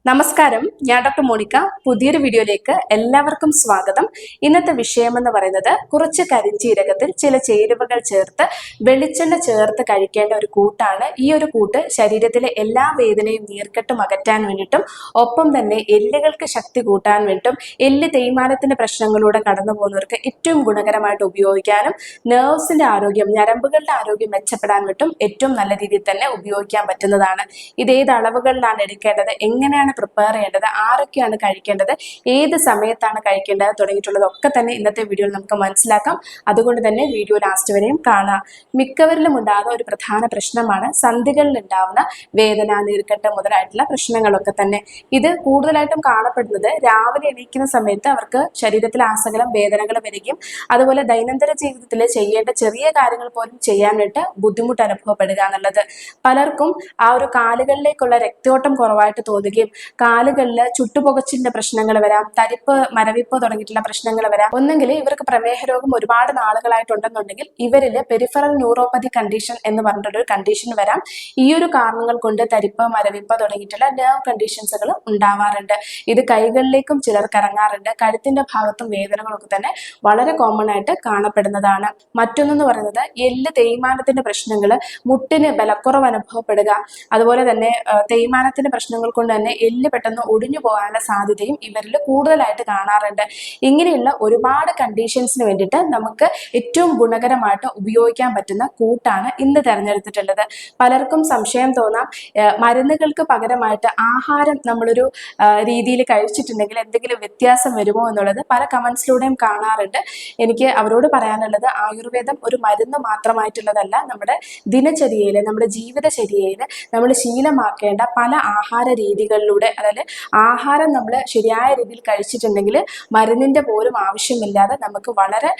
നമസ്കാരം, ഞാൻ doctor Monica. പുതിയൊരു വീഡിയോയിലേക്ക് എല്ലാവർക്കും സ്വാഗതം. ഇന്നത്തെ വിഷയം എന്ന് പറയുന്നത് കുറച്ച് കരിഞ്ജീരകത്തിൽ ചില ചേരുവകൾ ചേർത്ത് വെളിച്ചെണ്ണ ചേർത്ത് കഴിക്കേണ്ട ഒരു കൂട്ടാണ്. ഈ ഒരു കൂട്ട് ശരീരത്തിലെ എല്ലാ വേദനയും നീർക്കെട്ടും അകറ്റാൻ വേണ്ടിയിട്ടും ഒപ്പം തന്നെ എല്ലുകൾക്ക് ശക്തി കൂട്ടാൻ വേണ്ടിയിട്ടും എല്ല് തേയ്മാനത്തിന്റെ പ്രശ്നങ്ങളിലൂടെ കടന്നു പോകുന്നവർക്ക് ഏറ്റവും ഗുണകരമായിട്ട് ഉപയോഗിക്കാനും നെർവ്സിന്റെ ആരോഗ്യം, ഞരമ്പുകളുടെ ആരോഗ്യം മെച്ചപ്പെടാൻ വേണ്ടിയിട്ടും ഏറ്റവും നല്ല രീതിയിൽ തന്നെ ഉപയോഗിക്കാൻ പറ്റുന്നതാണ്. ഇത് ഏത് അളവുകളിലാണ് എടുക്കേണ്ടത്, എങ്ങനെയാണ് പ്രിപ്പയർ ചെയ്യേണ്ടത്, ആരൊക്കെയാണ് കഴിക്കേണ്ടത്, ഏത് സമയത്താണ് കഴിക്കേണ്ടത് തുടങ്ങിയിട്ടുള്ളതൊക്കെ തന്നെ ഇന്നത്തെ വീഡിയോയിൽ നമുക്ക് മനസ്സിലാക്കാം. അതുകൊണ്ട് തന്നെ വീഡിയോ ലാസ്റ്റ് വരെയും കാണാം. മിക്കവരിലും ഉണ്ടാകുന്ന ഒരു പ്രധാന പ്രശ്നമാണ് സന്ധികളിൽ ഉണ്ടാവുന്ന വേദന, നീർക്കെട്ട് മുതലായിട്ടുള്ള പ്രശ്നങ്ങളൊക്കെ തന്നെ. ഇത് കൂടുതലായിട്ടും കാണപ്പെടുന്നത് രാവിലെ എണീക്കുന്ന സമയത്ത് അവർക്ക് ശരീരത്തിൽ ആസകലം വേദനകൾ വരികയും അതുപോലെ ദൈനംദിന ജീവിതത്തിൽ ചെയ്യേണ്ട ചെറിയ കാര്യങ്ങൾ പോലും ചെയ്യാനായിട്ട് ബുദ്ധിമുട്ട് അനുഭവപ്പെടുക എന്നുള്ളത്. പലർക്കും ആ ഒരു കാലുകളിലേക്കുള്ള രക്തയോട്ടം കുറവായിട്ട് തോന്നുകയും കാലുകളിൽ ചുട്ടുപുകച്ചിന്റെ പ്രശ്നങ്ങൾ വരാം, തരിപ്പ്, മരവിപ്പ് തുടങ്ങിയിട്ടുള്ള പ്രശ്നങ്ങൾ വരാം. ഒന്നെങ്കിൽ ഇവർക്ക് പ്രമേഹ രോഗം ഒരുപാട് നാളുകളായിട്ടുണ്ടെന്നുണ്ടെങ്കിൽ ഇവരിൽ പെരിഫറൽ ന്യൂറോപ്പതി കണ്ടീഷൻ എന്ന് പറഞ്ഞിട്ടൊരു കണ്ടീഷൻ വരാം. ഈ ഒരു കാരണങ്ങൾ കൊണ്ട് തരിപ്പ്, മരവിപ്പ് തുടങ്ങിയിട്ടുള്ള നെർവ് കണ്ടീഷൻസുകൾ ഉണ്ടാവാറുണ്ട്. ഇത് കൈകളിലേക്കും ചിലർക്ക് ഇറങ്ങാറുണ്ട്. കഴുത്തിന്റെ ഭാഗത്തും വേദനകളൊക്കെ തന്നെ വളരെ കോമൺ ആയിട്ട് കാണപ്പെടുന്നതാണ്. മറ്റൊന്നെന്ന് പറയുന്നത് എല്ല് തേയ്മാനത്തിന്റെ പ്രശ്നങ്ങൾ, മുട്ടിന് ബലക്കുറവ് അനുഭവപ്പെടുക, അതുപോലെ തന്നെ തേയ്മാനത്തിന്റെ പ്രശ്നങ്ങൾ കൊണ്ട് തന്നെ എല്ല് പെട്ടെന്ന് ഒടിഞ്ഞു പോകാനുള്ള സാധ്യതയും ഇവരിൽ കൂടുതലായിട്ട് കാണാറുണ്ട്. ഇങ്ങനെയുള്ള ഒരുപാട് കണ്ടീഷൻസിന് വേണ്ടിയിട്ട് നമുക്ക് ഏറ്റവും ഗുണകരമായിട്ട് ഉപയോഗിക്കാൻ പറ്റുന്ന കൂട്ടാണ് ഇന്ന് തിരഞ്ഞെടുത്തിട്ടുള്ളത്. പലർക്കും സംശയം തോന്നാം, മരുന്നുകൾക്ക് പകരമായിട്ട് ആഹാരം നമ്മളൊരു രീതിയിൽ കഴിച്ചിട്ടുണ്ടെങ്കിൽ എന്തെങ്കിലും വ്യത്യാസം വരുമോ എന്നുള്ളത് പല കമന്റ്സിലൂടെയും കാണാറുണ്ട്. എനിക്ക് അവരോട് പറയാനുള്ളത്, ആയുർവേദം ഒരു മരുന്ന് മാത്രമായിട്ടുള്ളതല്ല. നമ്മുടെ ദിനചര്യയിൽ, നമ്മുടെ ജീവിതചര്യയിൽ നമ്മൾ ശീലമാക്കേണ്ട പല ആഹാര രീതികളിലൂടെ, അതായത് ആഹാരം നമ്മൾ ശരിയായ രീതിയിൽ കഴിച്ചിട്ടുണ്ടെങ്കിൽ മരുന്നിന്റെ പോലും ആവശ്യമില്ലാതെ നമുക്ക് വളരെ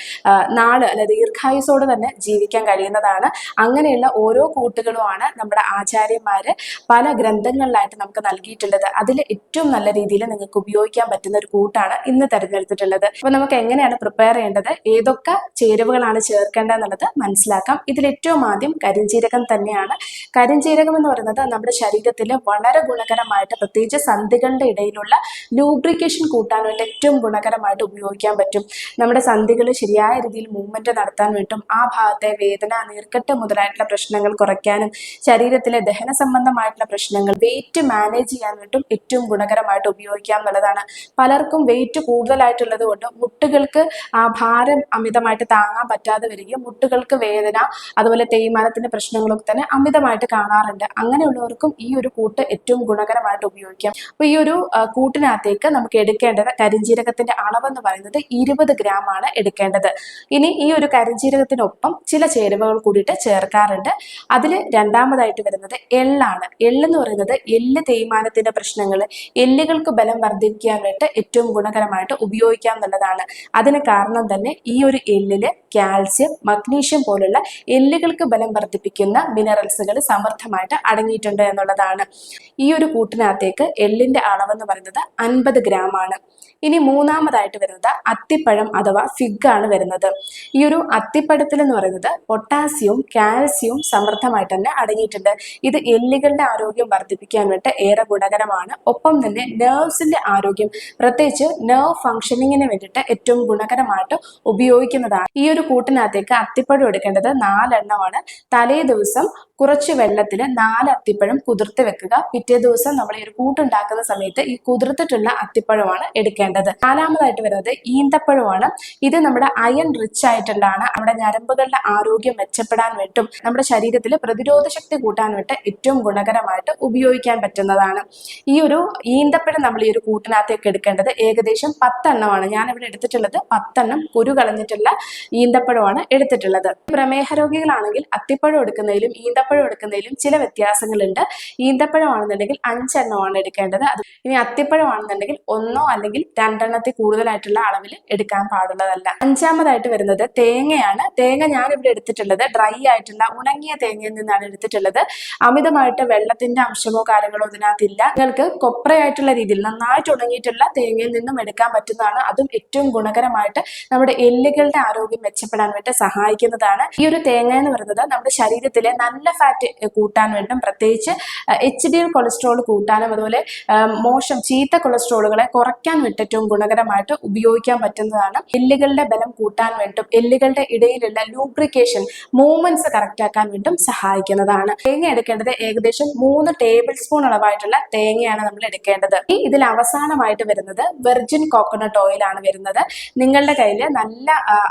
നാള്, അല്ലെ ദീർഘായുസോടെ തന്നെ ജീവിക്കാൻ കഴിയുന്നതാണ്. അങ്ങനെയുള്ള ഓരോ കൂട്ടുകളുമാണ് നമ്മുടെ ആചാര്യന്മാര് പല ഗ്രന്ഥങ്ങളിലായിട്ട് നമുക്ക് നൽകിയിട്ടുള്ളത്. അതിൽ ഏറ്റവും നല്ല രീതിയിൽ നിങ്ങൾക്ക് ഉപയോഗിക്കാൻ പറ്റുന്ന ഒരു കൂട്ടാണ് ഇന്ന് തിരഞ്ഞെടുത്തിട്ടുള്ളത്. അപ്പൊ നമുക്ക് എങ്ങനെയാണ് പ്രിപ്പയർ ചെയ്യേണ്ടത്, ഏതൊക്കെ ചേരുവകളാണ് ചേർക്കേണ്ടത് എന്നുള്ളത് മനസ്സിലാക്കാം. ഇതിൽ ഏറ്റവും ആദ്യം കരിഞ്ജീരകം തന്നെയാണ്. കരിഞ്ജീരകം എന്ന് പറയുന്നത് നമ്മുടെ ശരീരത്തിൽ വളരെ ഗുണകരമായിട്ട്, പ്രത്യേകിച്ച് സന്ധികളുടെ ഇടയിലുള്ള ലൂബ്രിക്കേഷൻ കൂട്ടാനായിട്ട് ഏറ്റവും ഗുണകരമായിട്ട് ഉപയോഗിക്കാൻ പറ്റും. നമ്മുടെ സന്ധികൾ ശരിയായ രീതിയിൽ മൂവ്മെന്റ് നടത്താൻ വേണ്ടിയിട്ടും ആ ഭാഗത്തെ വേദന, നീർക്കെട്ട് മുതലായിട്ടുള്ള പ്രശ്നങ്ങൾ കുറയ്ക്കാനും ശരീരത്തിലെ ദഹന സംബന്ധമായിട്ടുള്ള പ്രശ്നങ്ങൾ, വെയിറ്റ് മാനേജ് ചെയ്യാൻ വേണ്ടിയിട്ടും ഏറ്റവും ഗുണകരമായിട്ട് ഉപയോഗിക്കാം എന്നുള്ളതാണ്. പലർക്കും വെയിറ്റ് കൂടുതലായിട്ടുള്ളത് കൊണ്ട് മുട്ടുകൾക്ക് ആ ഭാരം അമിതമായിട്ട് താങ്ങാൻ പറ്റാതെ വരികയും മുട്ടുകൾക്ക് വേദന, അതുപോലെ തേയ്മാനത്തിന്റെ പ്രശ്നങ്ങളൊക്കെ തന്നെ അമിതമായിട്ട് കാണാറുണ്ട്. അങ്ങനെയുള്ളവർക്കും ഈ ഒരു കൂട്ട് ഏറ്റവും ഗുണകരമായിട്ട് ഉപയോഗിക്കാം. അപ്പൊ ഈ ഒരു കൂട്ടിനകത്തേക്ക് നമുക്ക് എടുക്കേണ്ടത് കരിഞ്ജീരകത്തിന്റെ അളവെന്ന് പറയുന്നത് 20 ഗ്രാം ആണ് എടുക്കേണ്ടത്. ഇനി ഈ ഒരു കരിഞ്ജീരകത്തിനൊപ്പം ചില ചേരുവകൾ കൂടിയിട്ട് ചേർക്കാറുണ്ട്. അതിൽ രണ്ടാമതായിട്ട് വരുന്നത് എള്ളാണ്. എള്ളെന്ന് പറയുന്നത് എല്ല് തേയ്മാനത്തിന്റെ പ്രശ്നങ്ങൾ, എല്ലുകൾക്ക് ബലം വർദ്ധിപ്പിക്കാൻ വേണ്ടി ഏറ്റവും ഗുണകരമായിട്ട് ഉപയോഗിക്കാം എന്നുള്ളതാണ്. അതിന് കാരണം തന്നെ ഈ ഒരു എല്ലില് കാൽസ്യം, മഗ്നീഷ്യം പോലുള്ള എല്ലുകൾക്ക് ബലം വർദ്ധിപ്പിക്കുന്ന മിനറൽസുകൾ സമൃദ്ധമായിട്ട് അടങ്ങിയിട്ടുണ്ട് എന്നുള്ളതാണ്. ഈ ഒരു കൂട്ടിനകത്തേക്ക് എള്ളിന്റെ അളവെന്ന് പറയുന്നത് 50 ഗ്രാം ആണ്. ഇനി മൂന്നാമതായിട്ട് വരുന്നത് അത്തിപ്പഴം അഥവാ ഫിഗ് ആണ് വരുന്നത്. ഈ ഒരു അത്തിപ്പഴത്തിൽ എന്ന് പറയുന്നത് പൊട്ടാസ്യവും കാൽസ്യവും സമൃദ്ധമായിട്ട് തന്നെ അടങ്ങിയിട്ടുണ്ട്. ഇത് എല്ലുകളുടെ ആരോഗ്യം വർദ്ധിപ്പിക്കാൻ വേണ്ടി ഏറെ ഗുണകരമാണ്. ഒപ്പം തന്നെ നെർവ്സിന്റെ ആരോഗ്യം, പ്രത്യേകിച്ച് നെർവ് ഫംഗ്ഷനിങ്ങിന് വേണ്ടിയിട്ട് ഏറ്റവും ഗുണകരമായിട്ട് ഉപയോഗിക്കുന്നതാണ്. ഈ ഒരു കൂട്ടിനകത്തേക്ക് അത്തിപ്പഴം എടുക്കേണ്ടത് 4 എണ്ണമാണ്. തലേ ദിവസം കുറച്ച് വെള്ളത്തിൽ 4 അത്തിപ്പഴം കുതിർത്ത് വെക്കുക. പിറ്റേ ദിവസം നമ്മൾ ഈ ഒരു കൂട്ടുണ്ടാക്കുന്ന സമയത്ത് ഈ കുതിർത്തിട്ടുള്ള അത്തിപ്പഴമാണ് എടുക്കേണ്ടത്. നാലാമതായിട്ട് വരുന്നത് ഈന്തപ്പഴമാണ്. ഇത് നമ്മുടെ അയൺ റിച്ച് ആയിട്ടുള്ളതാണ്. നമ്മുടെ ഞരമ്പുകളുടെ ആരോഗ്യം മെച്ചപ്പെടാൻ വേണ്ടിയിട്ടും നമ്മുടെ ശരീരത്തിൽ പ്രതിരോധ ശക്തി കൂട്ടാൻ വേണ്ടി ഏറ്റവും ഗുണകരമായിട്ട് ഉപയോഗിക്കാൻ പറ്റുന്നതാണ്. ഈ ഒരു ഈന്തപ്പഴം നമ്മൾ ഈ ഒരു കൂട്ടിനകത്തേക്ക് എടുക്കേണ്ടത് ഏകദേശം 10 എണ്ണമാണ്. ഞാനിവിടെ എടുത്തിട്ടുള്ളത് 10 എണ്ണം കുരു കളഞ്ഞിട്ടുള്ള ഈന്തപ്പഴമാണ് എടുത്തിട്ടുള്ളത്. പ്രമേഹ രോഗികളാണെങ്കിൽ അത്തിപ്പഴം എടുക്കുന്നതിലും ഈന്തപ്പഴം എടുക്കുന്നതിലും ചില വ്യത്യാസങ്ങളുണ്ട്. ഈന്തപ്പഴമാണെന്നുണ്ടെങ്കിൽ 5 എണ്ണമാണ് എടുക്കേണ്ടത്. ഇനി അത്തിപ്പഴമാണെന്നുണ്ടെങ്കിൽ 1 അല്ലെങ്കിൽ 2 എണ്ണത്തിൽ കൂടുതലായിട്ടുള്ള അളവിൽ എടുക്കാൻ പാടുള്ളതല്ല. അഞ്ചാമതായിട്ട് വരുന്നത് തേങ്ങയാണ്. തേങ്ങ ഞാൻ ഇവിടെ എടുത്തിട്ടുള്ളത് ഡ്രൈ ആയിട്ടുള്ള ഉണങ്ങിയ തേങ്ങയിൽ നിന്നാണ് എടുത്തിട്ടുള്ളത്. അമിതമായിട്ട് വെള്ളത്തിന്റെ അംശമോ കാര്യങ്ങളോ ഇതിനകത്തില്ല. നിങ്ങൾക്ക് കൊപ്രയായിട്ടുള്ള രീതിയിൽ നന്നായിട്ട് ഉണങ്ങിയിട്ടുള്ള തേങ്ങയിൽ നിന്നും എടുക്കാൻ പറ്റുന്നതാണ്. അതും ഏറ്റവും ഗുണകരമായിട്ട് നമ്മുടെ എല്ലുകളുടെ ആരോഗ്യം മെച്ചപ്പെടാൻ വേണ്ടി സഹായിക്കുന്നതാണ്. ഈ ഒരു തേങ്ങ എന്ന് പറയുന്നത് നമ്മുടെ ശരീരത്തിലെ നല്ല ഫാറ്റ് കൂട്ടാൻ വേണ്ടിയിട്ടും പ്രത്യേകിച്ച് HDL കൊളസ്ട്രോൾ കൂട്ടാനും അതുപോലെ മോശം ചീത്ത കൊളസ്ട്രോളുകളെ കുറയ്ക്കാൻ വേണ്ടി ഏറ്റവും ഗുണകരമായിട്ട് ഉപയോഗിക്കാൻ പറ്റുന്നതാണ്. എല്ലുകളുടെ ബലം കൂട്ടാൻ വേണ്ടിയിട്ടും എല്ലുകളുടെ ഇടയിലുള്ള ലൂബ്രിക്കേഷൻ മൂവ്മെന്റ്സ് കറക്റ്റ് ആക്കാൻ വേണ്ടിയിട്ടും സഹായിക്കുന്നതാണ്. തേങ്ങ എടുക്കേണ്ടത് ഏകദേശം 3 ടേബിൾ സ്പൂൺ അളവായിട്ടുള്ള തേങ്ങയാണ് നമ്മൾ എടുക്കേണ്ടത്. ഇതിൽ അവസാനമായിട്ട് വരുന്നത് വെർജിൻ കോക്കനട്ട് ഓയിൽ ആണ് വരുന്നത്. നിങ്ങളുടെ കയ്യിൽ നല്ല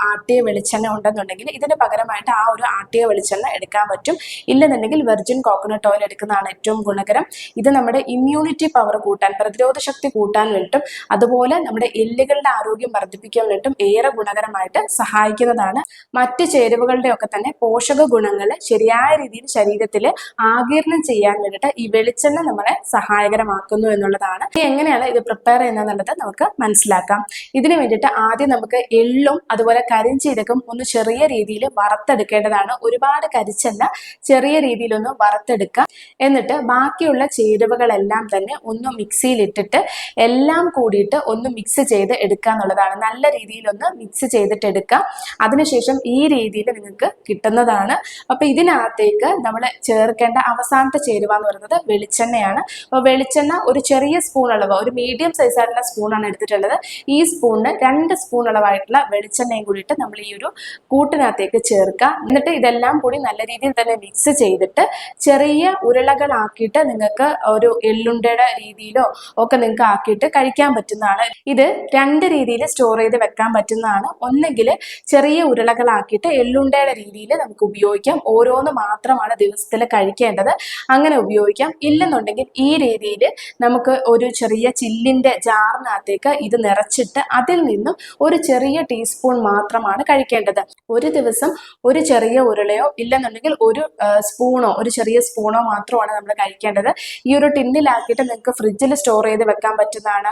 ആട്ടിയ വെളിച്ചെണ്ണ ഉണ്ടെന്നുണ്ടെങ്കിൽ ഇതിന് പകരമായിട്ട് ആ ഒരു ആട്ടിയ വെളിച്ചെണ്ണ എടുക്കാൻ പറ്റും. ഇല്ലെന്നുണ്ടെങ്കിൽ വെർജിൻ കോക്കനട്ട് ഓയിൽ എടുക്കുന്നതാണ് ഏറ്റവും ഗുണകരം. ഇത് നമ്മുടെ ഇമ്മ്യൂണിറ്റി പവർ കൂട്ടാൻ, പ്രതിരോധ ശക്തി കൂട്ടാൻ വേണ്ടിയിട്ടും അതുപോലെ നമ്മുടെ എല്ലുകളുടെ ആരോഗ്യം വർദ്ധിപ്പിക്കാൻ വേണ്ടിയിട്ടും ഏറെ ഗുണകരമായിട്ട് സഹായിക്കുന്നതാണ്. മറ്റ് ചേരുവകളുടെ ഒക്കെ തന്നെ പോഷക ഗുണങ്ങൾ ശരിയായ രീതിയിൽ ശരീരത്തിൽ ആഗിരണം ചെയ്യാൻ വേണ്ടിയിട്ട് ഈ വെളിച്ചെണ്ണ നമ്മളെ സഹായകരമാക്കുന്നു എന്നുള്ളതാണ്. എങ്ങനെയാണ് ഇത് പ്രിപ്പയർ ചെയ്യുന്നത് നമുക്ക് മനസ്സിലാക്കാം. ഇതിനു വേണ്ടിയിട്ട് ആദ്യം നമുക്ക് എള്ളും അതുപോലെ കരിഞ്ചീരകം ഒന്ന് ചെറിയ രീതിയിൽ വറുത്തെടുക്കേണ്ടതാണ്. ഒരുപാട് കരിച്ചല്ല, ചെറിയ രീതിയിലൊന്ന് വറുത്തെടുക്കാം. എന്നിട്ട് ബാക്കിയുള്ള ചേരുവകളെല്ലാം തന്നെ ഒന്ന് മിക്സിയിലിട്ടിട്ട് എല്ലാം കൂടിയിട്ട് ഒന്ന് മിക്സ് ചെയ്ത് എടുക്കുക എന്നുള്ളതാണ്. നല്ല രീതിയിലൊന്ന് മിക്സ് ചെയ്തിട്ട് എടുക്കുക. അതിനുശേഷം ഈ രീതിയിൽ നിങ്ങൾക്ക് കിട്ടുന്നതാണ്. അപ്പൊ ഇതിനകത്തേക്ക് നമ്മൾ ചേർക്കേണ്ട അവസാനത്തെ ചേരുവ എന്ന് പറയുന്നത് വെളിച്ചെണ്ണയാണ്. അപ്പോൾ വെളിച്ചെണ്ണ ഒരു ചെറിയ സ്പൂൺ അളവ്, ഒരു മീഡിയം സൈസ് ആയിട്ടുള്ള സ്പൂണാണ് എടുത്തിട്ടുള്ളത്. ഈ സ്പൂണിന് 2 സ്പൂൺ അളവായിട്ടുള്ള വെളിച്ചെണ്ണയും കൂടിയിട്ട് നമ്മൾ ഈ ഒരു കൂട്ടിനകത്തേക്ക് ചേർക്കുക. എന്നിട്ട് ഇതെല്ലാം കൂടി നല്ല രീതിയിൽ തന്നെ മിക്സ് ചെയ്തിട്ട് ചെറിയ ഉരുളകളാക്കിയിട്ട് നിങ്ങൾക്ക് ഒരു എള്ളുണ്ടയുടെ രീതിയിലോ ഒക്കെ നിങ്ങൾക്ക് ആക്കിയിട്ട് കഴിക്കാൻ പറ്റുന്നതാണ്. ഇത് 2 രീതിയിൽ സ്റ്റോർ ചെയ്ത് വെക്കാൻ പറ്റുന്നതാണ്. ഒന്നെങ്കിൽ ചെറിയ ഉരുളകളാക്കിയിട്ട് എള്ളുണ്ടയുടെ രീതിയിൽ നമുക്ക് ഉപയോഗിക്കാം. ഓരോന്ന് മാത്രമാണ് ദിവസത്തിൽ കഴിക്കേണ്ടത്, അങ്ങനെ ഉപയോഗിക്കാം. ഇല്ലെന്നുണ്ടെങ്കിൽ ഈ രീതിയിൽ നമുക്ക് ഒരു ചെറിയ ചില്ലിന്റെ ജാറിനകത്തേക്ക് ഇത് നിറച്ചിട്ട് അതിൽ നിന്നും ഒരു ചെറിയ ടീസ്പൂൺ മാത്രമാണ് കഴിക്കേണ്ടത്. ഒരു ദിവസം ഒരു ചെറിയ ഉരുളയോ ഇല്ലെന്നുണ്ടെങ്കിൽ ഒരു സ്പൂണോ, ഒരു ചെറിയ സ്പൂണോ മാത്രമാണ് നമ്മൾ കഴിക്കേണ്ടത്. ഈ ഒരു ടിന്നിലാക്കിയിട്ട് നിങ്ങൾക്ക് ഫ്രിഡ്ജിൽ സ്റ്റോർ ചെയ്ത് വെക്കാൻ പറ്റുന്നതാണ്.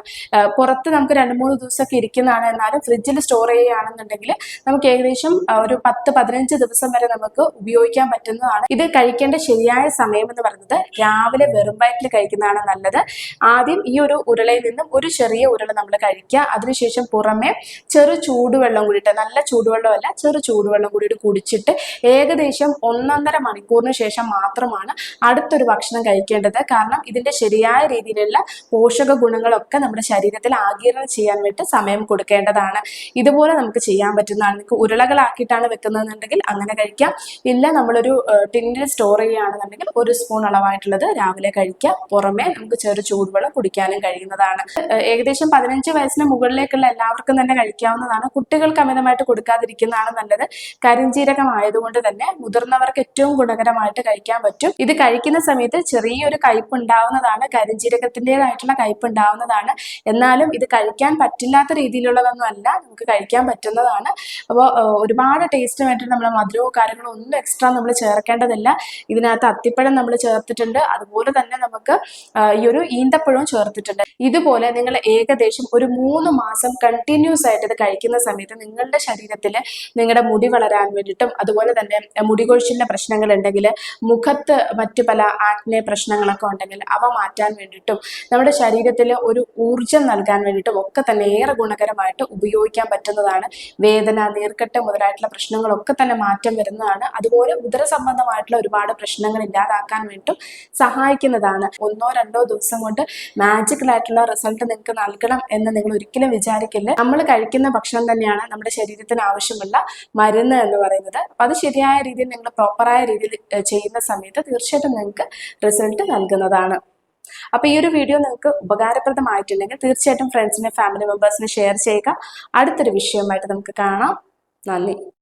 പുറത്ത് നമുക്ക് 2-3 ദിവസമൊക്കെ ഇരിക്കുന്നതാണ്. എന്നാലും ഫ്രിഡ്ജിൽ സ്റ്റോർ ചെയ്യുകയാണെന്നുണ്ടെങ്കിൽ നമുക്ക് ഏകദേശം ഒരു 10-15 ദിവസം വരെ നമുക്ക് ഉപയോഗിക്കാൻ പറ്റുന്നതാണ്. ഇത് കഴിക്കേണ്ട ശരിയായ സമയം എന്ന് പറയുന്നത് രാവിലെ വെറും വയറ്റിൽ കഴിക്കുന്നതാണ് നല്ലത്. ആദ്യം ഈ ഒരു ഉരുളയിൽ നിന്നും ഒരു ചെറിയ ഉരുള നമ്മൾ കഴിക്കുക. അതിനുശേഷം പുറമെ ചെറു ചൂടുവെള്ളം കൂടിയിട്ട്, നല്ല ചൂടുവെള്ളമല്ല, ചെറു ചൂടുവെള്ളം കൂടിയിട്ട് കുടിച്ചിട്ട് ഏകദേശം 1.5 മണിക്കൂറിന് ശേഷം മാത്രമാണ് അടുത്തൊരു ഭക്ഷണം കഴിക്കേണ്ടത്. കാരണം ഇതിന്റെ ശരിയായ രീതിയിലുള്ള പോഷക ഗുണങ്ങളൊക്കെ നമ്മുടെ ശരീരത്തിൽ ആഗിരണം ചെയ്യാൻ വേണ്ടി സമയം കൊടുക്കേണ്ടതാണ്. ഇതുപോലെ നമുക്ക് ചെയ്യാൻ പറ്റുന്നതാണ്. നിങ്ങൾക്ക് ഉരുളകളാക്കിയിട്ടാണ് വെക്കുന്നതെന്നുണ്ടെങ്കിൽ അങ്ങനെ കഴിക്കാം. ഇല്ല, നമ്മളൊരു ടിന്നിൽ സ്റ്റോർ ചെയ്യുകയാണെന്നുണ്ടെങ്കിൽ 1 സ്പൂൺ അളവായിട്ടുള്ളത് രാവിലെ കഴിക്കാം. പുറമെ നമുക്ക് ചെറു ചൂടുവെള്ളം കുടിക്കാനും കഴിയുന്നതാണ്. ഏകദേശം 15 വയസ്സിന് മുകളിലേക്കുള്ള എല്ലാവർക്കും തന്നെ കഴിക്കാവുന്നതാണ്. കുട്ടികൾക്ക് അമിതമായിട്ട് കൊടുക്കാതിരിക്കുന്നതാണ് നല്ലത്. കരിഞ്ജീരകം ആയതുകൊണ്ട് തന്നെ മുതിർന്നവർക്ക് ഏറ്റവും ഗുണകരമായിട്ട് കഴിക്കാൻ പറ്റും. ഇത് കഴിക്കുന്ന സമയത്ത് ചെറിയൊരു കയ്പ് ഉണ്ടാവുന്നതാണ്, കരിഞ്ജീരകത്തിൻ്റെതായിട്ടുള്ള കയ്പ് ഉണ്ടാവുന്നതാണ്. എന്നാലും ഇത് കഴിക്കാൻ പറ്റില്ലാത്ത രീതിയിലുള്ളതൊന്നും അല്ല, നമുക്ക് കഴിക്കാൻ പറ്റുന്നതാണ്. അപ്പോൾ ഒരുപാട് ടേസ്റ്റിന് വേണ്ടിയിട്ട് നമ്മൾ മധുരവും കാര്യങ്ങളോ ഒന്നും എക്സ്ട്രാ നമ്മൾ ചേർക്കേണ്ടതില്ല. ഇതിനകത്ത് അത്തിപ്പഴം നമ്മൾ ചേർത്തിട്ടുണ്ട്, അതുപോലെ തന്നെ നമുക്ക് ഈ ഒരു ഈന്തപ്പഴവും ചേർത്തിട്ടുണ്ട്. ഇതുപോലെ നിങ്ങൾ ഏകദേശം ഒരു 3 മാസം കണ്ടിന്യൂസ് ആയിട്ട് ഇത് കഴിക്കുന്ന സമയത്ത് നിങ്ങളുടെ ശരീരത്തിൽ നിങ്ങളുടെ മുടി വളരാൻ വേണ്ടിയിട്ടും അതുപോലെ തന്നെ മുടികൊഴിച്ചിലിന്റെ പ്രശ്നങ്ങൾ ഉണ്ടെങ്കിൽ, മുഖത്ത് മറ്റു പല ആക്നെ പ്രശ്നങ്ങളൊക്കെ ഉണ്ടെങ്കിൽ അവ മാറ്റാൻ വേണ്ടിയിട്ടും നമ്മുടെ ശരീരത്തിൽ ഒരു ഊർജം നൽകാൻ വേണ്ടിയിട്ടും ഒക്കെ തന്നെ ഏറെ ഗുണകരമായിട്ട് ഉപയോഗിക്കാൻ പറ്റുന്നതാണ്. വേദന, നീർക്കെട്ട് മുതലായിട്ടുള്ള പ്രശ്നങ്ങളൊക്കെ തന്നെ മാറ്റം വരുന്നതാണ്. അതുപോലെ ഉദര സംബന്ധമായിട്ടുള്ള ഒരുപാട് പ്രശ്നങ്ങൾ ഇല്ലാതാക്കാൻ വേണ്ടിയിട്ടും സഹായിക്കുന്നതാണ്. 1-2 ദിവസം കൊണ്ട് മാജിക്കലായിട്ടുള്ള റിസൾട്ട് നിങ്ങൾക്ക് നൽകണം എന്ന് നിങ്ങൾ ഒരിക്കലും വിചാരിക്കില്ല. നമ്മൾ കഴിക്കുന്ന ഭക്ഷണം തന്നെയാണ് നമ്മുടെ ശരീരത്തിന് ആവശ്യമുള്ള മരുന്ന് എന്ന് പറയുന്നത്. അപ്പൊ അത് ശരിയായ രീതിയിൽ നിങ്ങൾ പ്രോപ്പറായ രീതിയിൽ ചെയ്യുന്ന സമയത്ത് തീർച്ചയായിട്ടും നിങ്ങൾക്ക് റിസൾട്ട് നൽകുന്നതാണ്. അപ്പൊ ഈ ഒരു വീഡിയോ നിങ്ങൾക്ക് ഉപകാരപ്രദമായിട്ടുണ്ടെങ്കിൽ തീർച്ചയായിട്ടും ഫ്രണ്ട്സിനെ, ഫാമിലി മെമ്പേഴ്സിനെ ഷെയർ ചെയ്യുക. അടുത്തൊരു വിഷയമായിട്ട് നമുക്ക് കാണാം. നന്ദി.